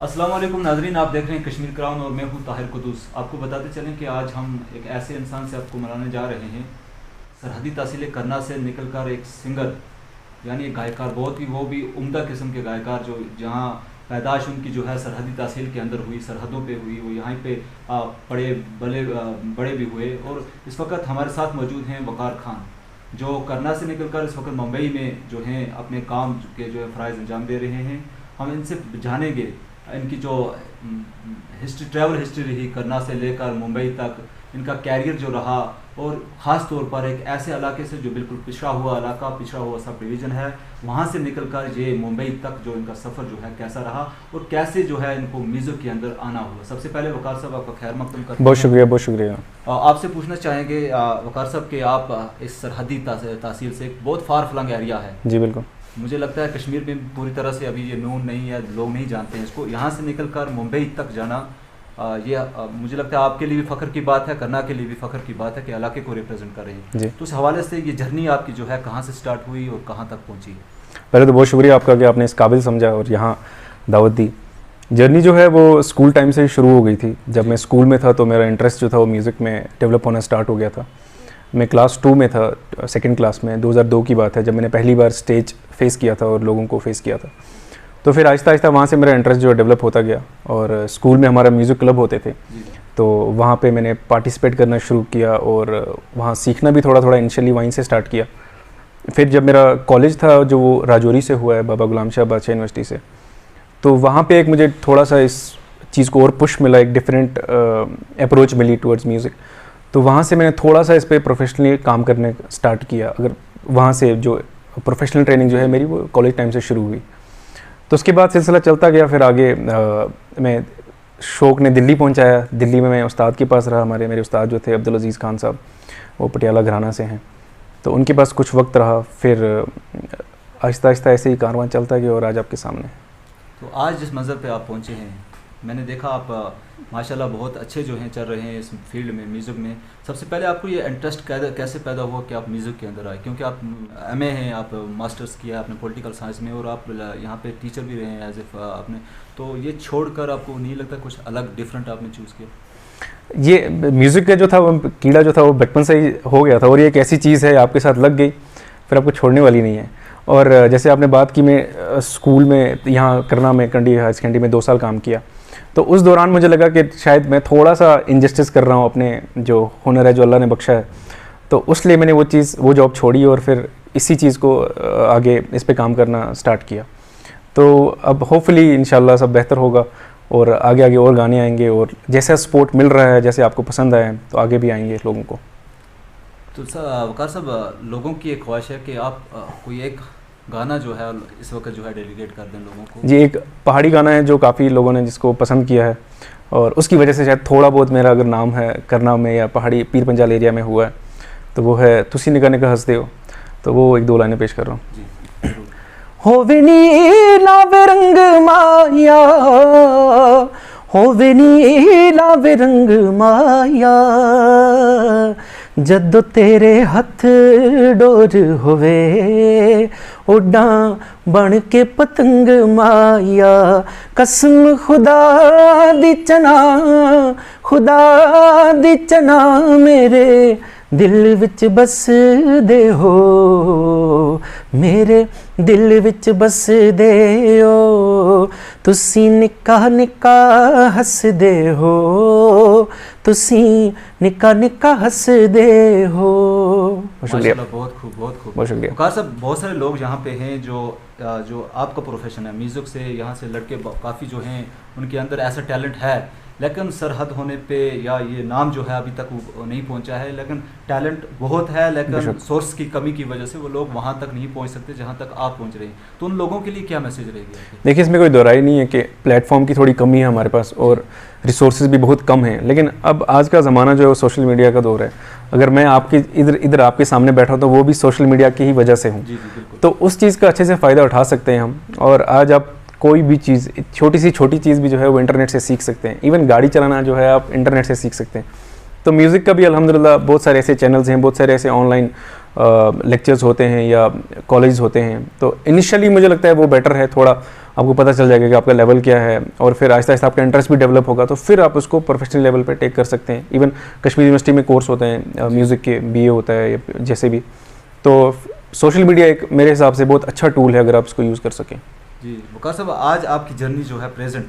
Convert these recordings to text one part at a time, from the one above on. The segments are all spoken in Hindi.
अस्सलाम वालेकुम नाजरीन, आप देख रहे हैं कश्मीर क्राउन और मैं हूं ताहिर कुदूस। आपको बताते चलें कि आज हम एक ऐसे इंसान से आपको मिलाने जा रहे हैं, सरहदी तहसील करना से निकलकर एक सिंगर यानी एक गायकार, बहुत ही वो भी उम्दा किस्म के गायकार, जो जहां पैदाश उनकी जो है सरहदी तहसील के अंदर हुई, सरहदों पे हुई, वो यहाँ पे बड़े भी हुए। और इस वक्त हमारे साथ मौजूद हैं वकार खान, जो करना से निकलकर इस वक्त मुंबई में जो हैं अपने काम के जो है फ़राइज़ अंजाम दे रहे हैं। हम इनसे जानेंगे इनकी जो ट्रैवल हिस्ट्री रही, करना से लेकर मुंबई तक इनका कैरियर जो रहा, और ख़ास तौर पर एक ऐसे इलाके से जो बिल्कुल पिछड़ा हुआ इलाका, पिछड़ा हुआ सब डिवीज़न है, वहाँ से निकलकर ये मुंबई तक जो इनका सफ़र जो है कैसा रहा और कैसे जो है इनको म्यूज़िक के अंदर आना हुआ। सबसे पहले वकार साहब आपका खैर मकदम करते हैं। बहुत शुक्रिया, बहुत शुक्रिया। आपसे पूछना चाहेंगे वकार साहब कि आप इस सरहदी तहसील से एक बहुत फार फ्लंग एरिया है। जी बिल्कुल। मुझे लगता है कश्मीर में पूरी तरह से अभी ये नोन नहीं है, लोग नहीं जानते हैं इसको। यहाँ से निकलकर मुंबई तक जाना मुझे लगता है आपके लिए भी फ़ख्र की बात है, करना के लिए भी फ़ख्र की बात है कि इलाके को रिप्रेजेंट कर रही है। जी। तो उस हवाले से ये जर्नी आपकी जो है कहाँ से स्टार्ट हुई और कहाँ तक पहुँची? पहले तो बहुत शुक्रिया आपका कि आपने इस काबिल समझा और यहाँ दावत दी। जर्नी जो है वो स्कूल टाइम से ही शुरू हो गई थी। जब मैं स्कूल में था तो मेरा इंटरेस्ट जो था वो म्यूज़िक में डेवलप होना स्टार्ट हो गया था। मैं क्लास 2 में था, सेकंड क्लास में, 2002 की बात है, जब मैंने पहली बार स्टेज फेस किया था और लोगों को फेस किया था। तो फिर आहिस्ता आहिस्ता वहाँ से मेरा इंटरेस्ट जो डेवलप होता गया, और स्कूल में हमारा म्यूज़िक क्लब होते थे, तो वहाँ पे मैंने पार्टिसिपेट करना शुरू किया और वहाँ सीखना भी थोड़ा थोड़ा इनिशियली वहीं से स्टार्ट किया। फिर जब मेरा कॉलेज था जो वो राजौरी से हुआ है, बाबा गुलाम शाह बादशाह यूनिवर्सिटी से, तो वहाँ पे एक मुझे थोड़ा सा इस चीज़ को और पुश मिला, एक डिफरेंट अप्रोच मिली टुवर्ड्स म्यूज़िक। तो वहाँ से मैंने थोड़ा सा इस पर प्रोफेशनली काम करने स्टार्ट किया। अगर वहाँ से जो प्रोफेशनल ट्रेनिंग जो है मेरी वो कॉलेज टाइम से शुरू हुई। तो उसके बाद सिलसिला चलता गया। फिर आगे मैं शौक़ ने दिल्ली पहुँचाया। दिल्ली में मैं उस्ताद के पास रहा। मेरे उस्ताद जो थे अब्दुल अज़ीज़ खान साहब, वो पटियाला घराना से हैं, तो उनके पास कुछ वक्त रहा। फिर आहिस्ता आहिस्ता ऐसे ही कारवां चलता गया और आज आपके सामने। तो आज जिस मंज़र पे आप पहुँचे हैं, मैंने देखा आप माशाल्लाह बहुत अच्छे जो हैं चल रहे हैं इस फील्ड में, म्यूज़िक में। सबसे पहले आपको ये इंटरेस्ट कैसे पैदा हुआ कि आप म्यूज़िक के अंदर आए? क्योंकि आप एमए हैं, आप मास्टर्स किया आपने पॉलिटिकल साइंस में, और आप यहाँ पे टीचर भी रहे हैं एज ए आपने, तो ये छोड़कर आपको नहीं लगता कुछ अलग डिफरेंट आपने चूज़ किया? ये म्यूज़िक का जो था वो कीड़ा जो था वो बचपन से ही हो गया था, और ये एक ऐसी चीज़ है आपके साथ लग गई फिर आपको छोड़ने वाली नहीं है। और जैसे आपने बात की, मैं स्कूल में यहाँ करना में कंडी हायर सेकेंडरी में 2 साल काम किया, तो उस दौरान मुझे लगा कि शायद मैं थोड़ा सा इनजस्टिस कर रहा हूँ अपने जो हुनर है जो अल्लाह ने बख्शा है, तो उसलिए मैंने वो जॉब छोड़ी और फिर इसी चीज़ को आगे इस पे काम करना स्टार्ट किया। तो अब होपफुली इंशाल्लाह सब बेहतर होगा और आगे आगे और गाने आएंगे, और जैसा सपोर्ट मिल रहा है, जैसे आपको पसंद आया है, तो आगे भी आएंगे लोगों को। तो वकार साहब, लोगों की एक ख्वाहिश है कि आप कोई एक गाना जो है इस वक्त जो है डेलीगेट कर दें लोगों को। जी, एक पहाड़ी गाना है जो काफ़ी लोगों ने जिसको पसंद किया है, और उसकी वजह से शायद थोड़ा बहुत मेरा अगर नाम है करना में या पहाड़ी पीर पंजाल एरिया में हुआ है, तो वो है तुसी निका निका हंसदे हो। तो वो 1-2 लाइनें पेश कर रहा हूँ। होवे नीला रंग माया, होवे नीला रंग माया, जदों तेरे हथ डोर होवे, उड़ा बन के पतंग माया। कसम खुदा दी चना, खुदा दी चना, मेरे दिल विच बस दे हो, मेरे दिल विच बस दे हो, तुसी निका निका हस दे हो, तुसी निका निका हस दे हो। माशाल्लाह, बहुत खूब, बहुत खूब, बहुत शुक्रिया। वकार साहब, बहुत सारे लोग यहाँ पे हैं जो आपका प्रोफेशन है म्यूज़िक से, यहाँ से लड़के काफ़ी जो हैं उनके अंदर ऐसा टैलेंट है, लेकिन सरहद होने पे या ये नाम जो है अभी तक वो नहीं पहुंचा है, लेकिन टैलेंट बहुत है, लेकिन सोर्स की कमी की वजह से वो लोग वहाँ तक नहीं पहुँच सकते जहाँ तक आप पहुँच रहे हैं। तो उन लोगों के लिए क्या मैसेज रहेगी? देखिए, इसमें कोई दोहराई नहीं है कि प्लेटफॉर्म की थोड़ी कमी है हमारे पास, और रिसोर्सेज भी बहुत कम हैं, लेकिन अब आज का ज़माना जो है वो सोशल मीडिया का दौर है। अगर मैं आपके इधर आपके सामने बैठा हूँ तो वो भी सोशल मीडिया की ही वजह से हूँ, तो उस चीज़ का अच्छे से फ़ायदा उठा सकते हैं हम। और आज आप कोई भी चीज़, छोटी चीज़ भी जो है वो इंटरनेट से सीख सकते हैं। इवन गाड़ी चलाना जो है आप इंटरनेट से सीख सकते हैं। तो म्यूज़िक का भी अल्हम्दुलिल्लाह बहुत सारे ऐसे चैनल्स हैं, बहुत सारे ऐसे ऑनलाइन लेक्चर्स होते हैं या कॉलेज होते हैं, तो इनिशियली मुझे लगता है वो बेटर है, थोड़ा आपको पता चल जाएगा कि आपका लेवल क्या है, और फिर आहिस्ता आहिस्ता आपका इंटरेस्ट भी डेवलप होगा, तो फिर आप उसको प्रोफेशनल लेवल पे टेक कर सकते हैं। इवन कश्मीर यूनिवर्सिटी में कोर्स होते हैं म्यूज़िक के, BA होता है या जैसे भी। तो सोशल मीडिया एक मेरे हिसाब से बहुत अच्छा टूल है अगर आप इसको यूज़ कर सकें। जी वकार साहब, आज आपकी जर्नी जो है प्रेजेंट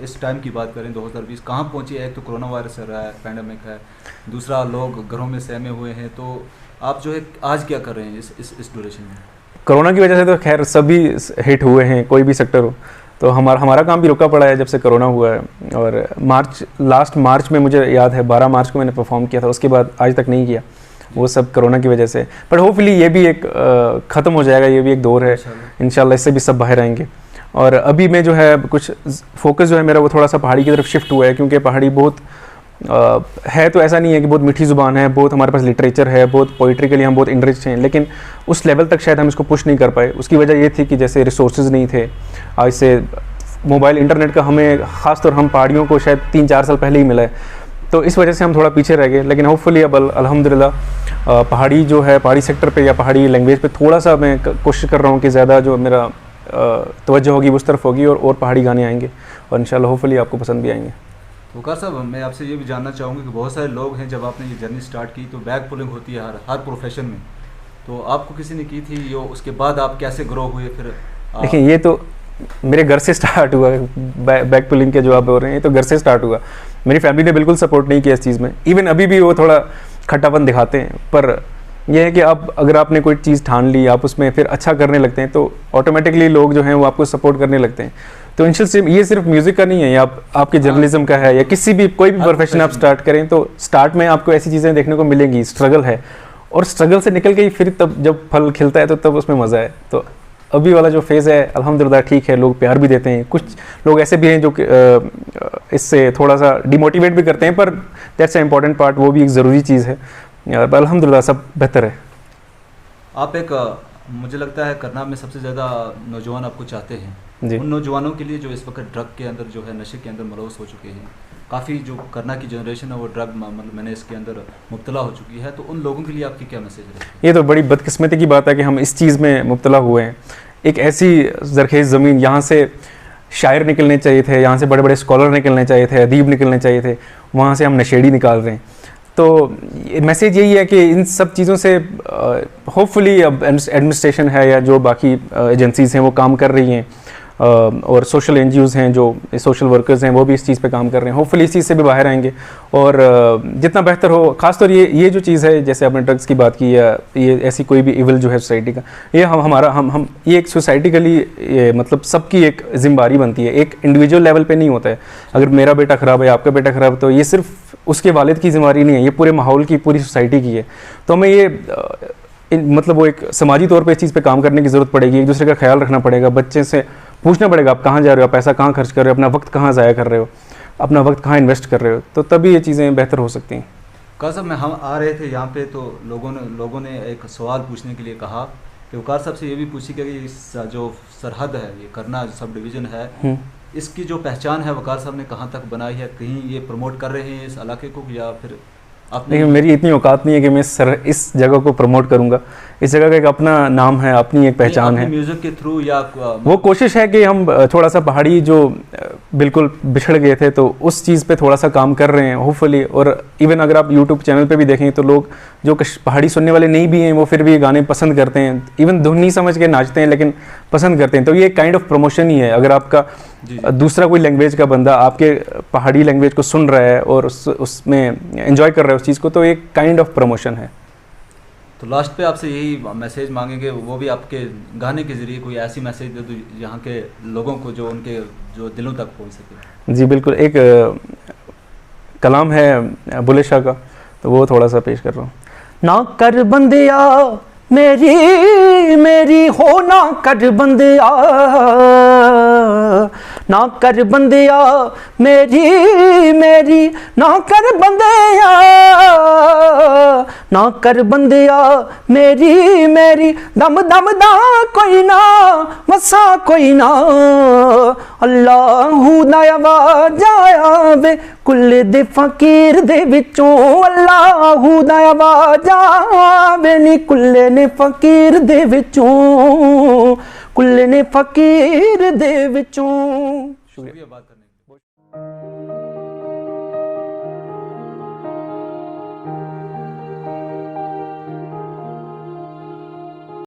इस टाइम की बात करें 2020 कहाँ पहुँची है? एक तो कोरोना वायरस चल रहा है, पैंडमिक है, दूसरा लोग घरों में सहमे हुए हैं, तो आप जो है आज क्या कर रहे हैं इस ड्यूरेशन में? कोरोना की वजह से तो खैर सभी हिट हुए हैं, कोई भी सेक्टर हो, तो हमारा काम भी रुका पड़ा है जब से कोरोना हुआ है। और लास्ट मार्च में मुझे याद है 12 मार्च को मैंने परफॉर्म किया था, उसके बाद आज तक नहीं किया, वो सब कोरोना की वजह से। बट होपफुली ये भी एक ख़त्म हो जाएगा, ये भी एक दौर है, इंशाल्लाह इससे भी सब बाहर आएंगे। और अभी मैं जो है कुछ फोकस जो है मेरा वो थोड़ा सा पहाड़ी की तरफ शिफ्ट हुआ है, क्योंकि पहाड़ी बहुत है, तो ऐसा नहीं है कि बहुत मीठी ज़ुबान है, बहुत हमारे पास लिटरेचर है, बहुत पोइट्री के लिए हम बहुत इंटरेस्ट हैं, लेकिन उस लेवल तक शायद हम इसको पुश नहीं कर पाए। उसकी वजह ये थी कि जैसे रिसोर्सेज नहीं थे, आज से मोबाइल इंटरनेट का हमें ख़ासतौर हम पहाड़ियों को शायद 3-4 साल पहले ही मिला है, तो इस वजह से हम थोड़ा पीछे रह गए। लेकिन होपफुली अब अल्हम्दुलिल्लाह पहाड़ी जो है, पहाड़ी सेक्टर पे या पहाड़ी लैंग्वेज पे थोड़ा सा मैं कोशिश कर रहा हूँ कि ज़्यादा जो मेरा तवज्जो होगी उस तरफ होगी, और पहाड़ी गाने आएंगे, और इंशाल्लाह होपफुली आपको पसंद भी आएंगे। वकार साहब, मैं आपसे ये भी जानना चाहूँगा कि बहुत सारे लोग हैं, जब आपने ये जर्नी स्टार्ट की तो बैक पुलिंग होती है हर प्रोफेशन में, तो आपको किसी ने की थी यो, उसके बाद आप कैसे ग्रो हुए फिर? देखिए ये तो मेरे घर से स्टार्ट हुआ, बैक पुलिंग के जो आप बोल रहे हैं, ये तो घर से स्टार्ट हुआ। मेरी फैमिली ने बिल्कुल सपोर्ट नहीं किया इस चीज़ में, इवन अभी भी वो थोड़ा खट्टापन दिखाते हैं, पर यह है कि आप अगर आपने कोई चीज़ ठान ली, आप उसमें फिर अच्छा करने लगते हैं, तो ऑटोमेटिकली लोग जो हैं वो आपको सपोर्ट करने लगते हैं। तो इंशाल्लाह ये सिर्फ म्यूज़िक का नहीं है, या आपके जर्नलिज्म का है, या किसी भी कोई भी प्रोफेशन आप स्टार्ट करें, तो स्टार्ट में आपको ऐसी चीज़ें देखने को मिलेंगी, स्ट्रगल है, और स्ट्रगल से निकल के ही फिर तब जब फल खिलता है तो तब उसमें मज़ा है। तो अभी वाला जो फेज़ है अल्हम्दुलिल्लाह ठीक है, लोग प्यार भी देते हैं, कुछ लोग ऐसे भी हैं जो इससे थोड़ा सा डिमोटिवेट भी करते हैं, पर दैट्स अ इम्पॉर्टेंट पार्ट, वो भी एक ज़रूरी चीज़ है। अल्हम्दुलिल्लाह सब बेहतर है। आप एक मुझे लगता है करना में सबसे ज़्यादा नौजवान आपको चाहते हैं, उन नौजवानों के लिए जो इस वक्त ड्रग के अंदर जो है, नशे के अंदर मलूस हो चुके हैं, काफ़ी जो करना की जनरेशन है वो ड्रग मैंने इसके अंदर मुब्तला हो चुकी है, तो उन लोगों के लिए आपकी क्या मैसेज है? ये तो बड़ी बदकिस्मती की बात है कि हम इस चीज़ में मुब्तला हुए हैं। एक ऐसी ज़रखेज़ ज़मीन, यहाँ से शायर निकलने चाहिए थे, यहाँ से बड़े बड़े स्कॉलर निकलने चाहिए थे, अदीब निकलने चाहिए थे, वहाँ से हम नशेड़ी निकाल रहे हैं। तो मैसेज यही है कि इन सब चीज़ों से होपफुली अब एडमिनिस्ट्रेशन है या जो बाकी एजेंसीज़ हैं वो काम कर रही हैं, और सोशल NGOs हैं, जो सोशल वर्कर्स हैं, वो भी इस चीज़ पे काम कर रहे हैं। होपफुली इस चीज़ से भी बाहर आएंगे, और जितना बेहतर हो, ख़ासतौर ये जो चीज़ है, जैसे आपने ड्रग्स की बात की, या ये ऐसी कोई भी इविल जो है सोसाइटी का, ये हम ये एक सोसाइटी के लिए मतलब सबकी एक जिम्मेदारी बनती है, एक इंडिविजुअल लेवल पे नहीं होता है। अगर मेरा बेटा ख़राब है, आपका बेटा ख़राब, तो ये सिर्फ उसके वालिद की जिम्मेदारी नहीं है, ये पूरे माहौल की, पूरी सोसाइटी की है। तो हमें ये मतलब वो एक समाजी तौर पे इस चीज़ पे काम करने की ज़रूरत पड़ेगी, एक दूसरे का ख्याल रखना पड़ेगा, बच्चे से पूछना पड़ेगा आप कहाँ जा रहे हो, पैसा कहाँ खर्च कर रहे हो, अपना वक्त कहाँ ज़ाया कर रहे हो, अपना वक्त कहाँ इन्वेस्ट कर रहे हो, तो तभी ये चीज़ें बेहतर हो सकती हैं। वकार साहब, हम आ रहे थे यहाँ पे, तो लोगों ने एक सवाल पूछने के लिए कहा कि वकार साहब से ये भी पूछी कि इस जो सरहद है, ये करना सब डिवीज़न है, इसकी जो पहचान है वकार साहब ने कहाँ तक बनाई है? कहीं ये प्रमोट कर रहे हैं इस इलाके को, या फिर नहीं, मेरी इतनी औकात नहीं है कि मैं इस जगह को प्रमोट करूंगा। इस जगह का एक अपना नाम है, अपनी एक पहचान है, म्यूजिक के थ्रू, या वो कोशिश है कि हम थोड़ा सा पहाड़ी जो बिल्कुल बिछड़ गए थे, तो उस चीज़ पे थोड़ा सा काम कर रहे हैं होपफुली। और इवन अगर आप यूट्यूब चैनल पे भी देखें तो लोग जो पहाड़ी सुनने वाले नहीं भी हैं, वो फिर भी गाने पसंद करते हैं, इवन धुन नहीं समझ के नाचते हैं, लेकिन पसंद करते हैं। तो ये एक काइंड ऑफ प्रमोशन ही है। अगर आपका दूसरा कोई लैंग्वेज का बंदा आपके पहाड़ी लैंग्वेज को सुन रहा है और उसमें एंजॉय कर रहा है उस चीज़ को, तो एक काइंड ऑफ प्रमोशन है। तो लास्ट पे आपसे यही मैसेज मांगेंगे, वो भी आपके गाने के ज़रिए कोई ऐसी मैसेज दे दो यहाँ के लोगों को जो उनके जो दिलों तक पहुँच सके। जी बिल्कुल, एक कलाम है बुले शाह का, तो वो थोड़ा सा पेश कर रहा हूँ। ना कर बंदिया मेरी हो, ना कर बंदिया ना कर बंदिया मेरी मेरी ना कर बंदिया ना कर बंदिया मेरी मेरी दम दम दा कोई ना वसा कोई ना अल्लाहू दा आवाज़ आवे कुल्ले दे फकीर दे विचों अल्लाहू दा आवाज़ आवे नी कुल्ले ने फकीर दे विचों कुल्ले ने फकीर दे विचों। शुक्रिया बात करने के लिए।